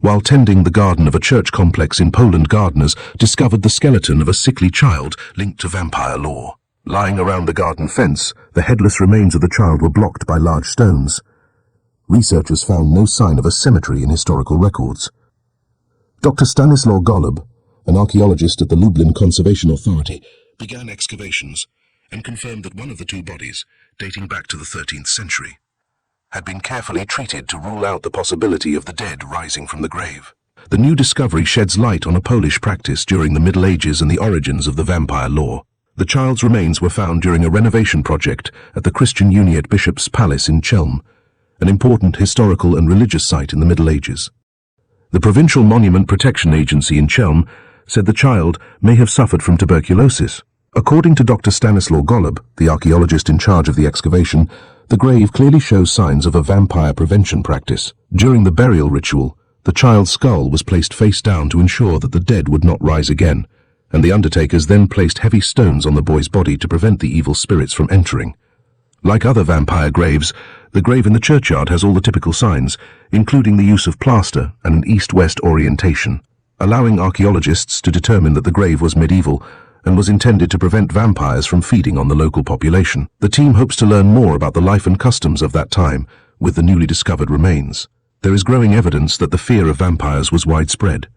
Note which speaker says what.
Speaker 1: While tending the garden of a church complex in Poland, gardeners discovered the skeleton of a sickly child linked to vampire lore. Lying around the garden fence, the headless remains of the child were blocked by large stones. Researchers found no sign of a cemetery in historical records. Dr. Stanislaw Golub, an archaeologist at the Lublin Conservation Authority, began excavations and confirmed that one of the two bodies, dating back to the 13th century, had been carefully treated to rule out the possibility of the dead rising from the grave. The new discovery sheds light on a Polish practice during the Middle Ages and the origins of the vampire lore. The child's remains were found during a renovation project at the Christian Uniate Bishop's Palace in Chelm, an important historical and religious site in the Middle Ages. The Provincial Monument Protection Agency in Chelm said the child may have suffered from tuberculosis. According to Dr. Stanislaw Golub, the archaeologist in charge of the excavation, the grave clearly shows signs of a vampire prevention practice. During the burial ritual, the child's skull was placed face down to ensure that the dead would not rise again, and the undertakers then placed heavy stones on the boy's body to prevent the evil spirits from entering. Like other vampire graves, the grave in the churchyard has all the typical signs, including the use of plaster and an east-west orientation, allowing archaeologists to determine that the grave was medieval and was intended to prevent vampires from feeding on the local population. The team hopes to learn more about the life and customs of that time with the newly discovered remains. There is growing evidence that the fear of vampires was widespread.